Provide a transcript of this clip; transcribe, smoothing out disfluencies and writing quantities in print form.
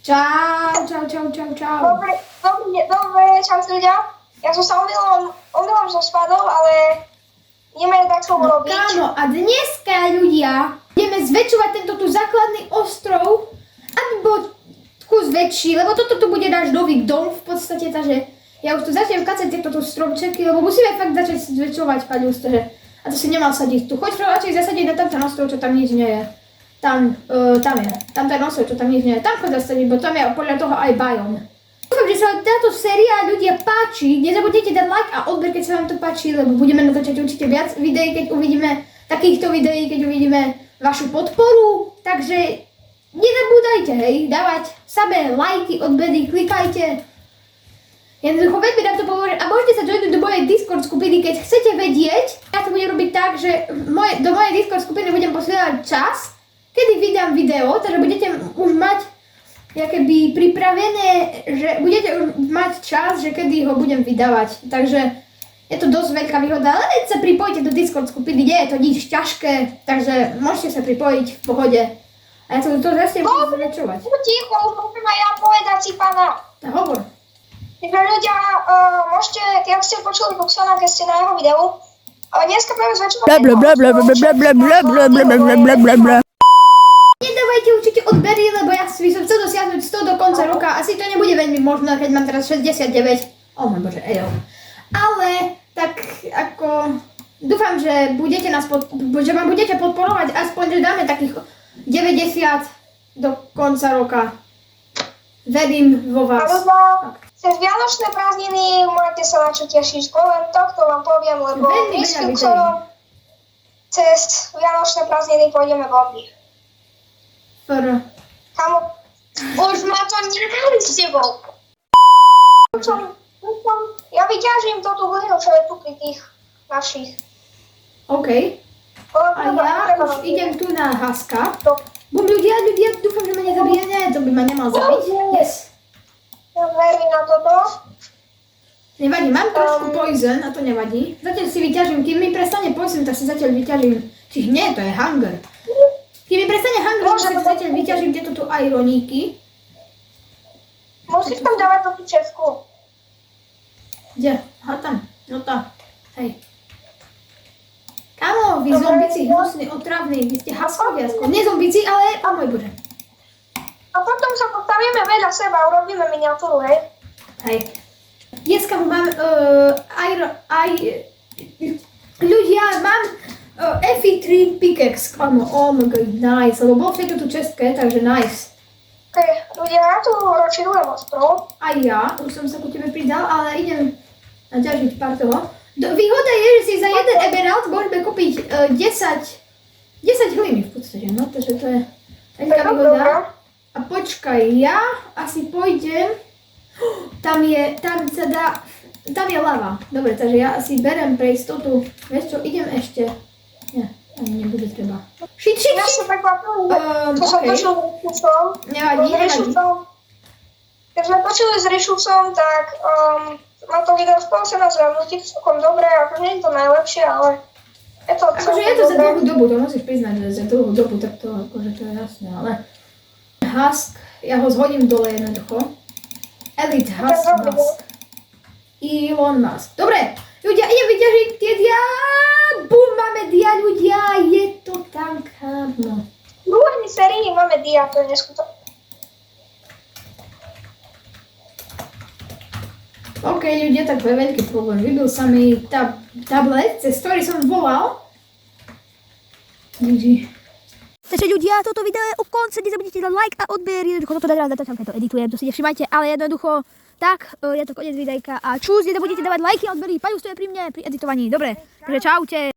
Čau. Dobre, čaute ľudia. Ja som sa omylom som spadol, ale ideme takto urobiť. Kámo, a dneska ľudia budeme zväčšovať tento tu základný ostrov, aby bol kus väčší, lebo toto tu bude náš nový dom v podstate, takže ja už tu začnem kacať tieto tu stromčeky, lebo musíme fakt začať zväčšovať, pani ústože. A to si nemal sadiť tu. Choď radšej zasadiť na tamten ostrov, čo tam nič nie je. Tam je. Tam ten ostrov, čo tam nič nie je. Tam choď zasadiť, bo tam je podľa toho aj biom. Dúfam, že sa vám táto séria ľudia páči. Nezabudnite dať like a odber, keď sa vám to páči, lebo budeme natáčať určite viac videí, keď uvidíme takýchto videí, keď uvidíme vašu podporu. Takže nezabúdajte, hej, dávať samé lajky, odbery, klikajte. Jednoducho veľmi nám to pomôže a môžete sa joinúť do mojej Discord skupiny, keď chcete vedieť. Ja to budem robiť tak, že do mojej Discord skupiny budem posielať čas, kedy vydám video, takže budete už mať jakoby pripravené, že budete už mať čas, že kedy ho budem vydávať. Takže je to dosť veľká výhoda, ale veď sa pripojite do Discord skupiny, nie je to nič ťažké, takže môžete sa pripojiť v pohode. A ja to zase budem zväčšovať. Ticho, môžem aj ja povedať si pána. Tak hovor. Takže ľudia, môžete, keď ste počuli Buxona, keď ste na jeho videu, dneska budeme zväčšovať Nedávajte určite odbery, lebo ja by som chcel dosiahnuť 100 do konca roka. Asi to nebude veľmi možné, keď mám teraz 69. Oh môj bože, ale tak ako dúfam, že budete že ma budete podporovať aspoň, že dáme takých 90 do konca roka. Verím vo vás. Cez Vianočné prázdniny môžete sa na čo tešiť. Len tohto vám poviem, lebo my s Buxonom cez Vianočné prázdniny pôjdeme bomby. Kamo, už ma to nedali s tebou. Ja vyťažím toto hlinu, čo je tu pri tých našich. OK. A ja už idem tu na Haska. Bum, ľudia, dúfam, že ma nezabije. Nie, to by ma nemal zabiť. Yes. Verím na toto. Nevadí, mám trošku poison a to nevadí. Zatiaľ si vyťažím, kým mi prestane poison, tak si zatiaľ vyťažím. Čiže nie, to je hunger. Kým mi prestane hunger, tak si zatiaľ vyťažím tieto tu ironíky. Musíš tam dávať tú česku. Kde? Aha, tam. No tá. Hej. Kámo, vy zombici, hnusní, otravní, vy ste haskovia skôr. Nie zombici, ale... O môj bože. A potom sa postavíme vedľa seba a urobíme miniatúru, hej? Hej. Dneska mám ľudia, mám FE3 pickaxe, kámo, oh my god, nice, lebo bol v tejto tu čestke, takže nice. Ok, ľudia, ja tu rozširujem ostrov. Aj ja, už som sa ku tebe pridal, ale idem naťažiť pár toho. Výhoda je, že si za jeden emerald môžeme kúpiť 10 hliny v podstate, no, takže to je taká výhoda. A počkaj, ja asi pôjdem, tam je lava. Dobre, takže ja asi berem pre istotu, vieš čo, idem ešte. Nie, ani nebude treba. Shit. Ja som prekvapil, to som počul s Rišusom. Nevadí. Keď sme počuli s Rišusom, tak má to video 118 zľadnutí, celkom dobré, ako nie je to najlepšie, ale je to celkom akože je to za dlhú dobu, to musíš priznať, že za dlhú dobu, tak to akože to je jasné, ale... Husk, ja ho zhodím dole jednoducho. Elite Husk Mask. Elon Musk. Dobre, ľudia, idem vyťažiť tie dia. Bum, máme dia, ľudia, je to tam, kámo. V druhej sérii máme dia, to je neskutočné. OK, ľudia, tak to je veľký problém. Vybil sa mi tablet, cez ktorý som volal. GG. Takže ľudia, toto video je u konca, nezabudnite dať like a odber, jednoducho toto dať, to editujem, to si nevšimajte, ale jednoducho, tak, je to koniec videjka a čus, nezabudnite dávať lajky a odbery, Paľus to je pri mne, pri editovaní, dobre, takže čaute.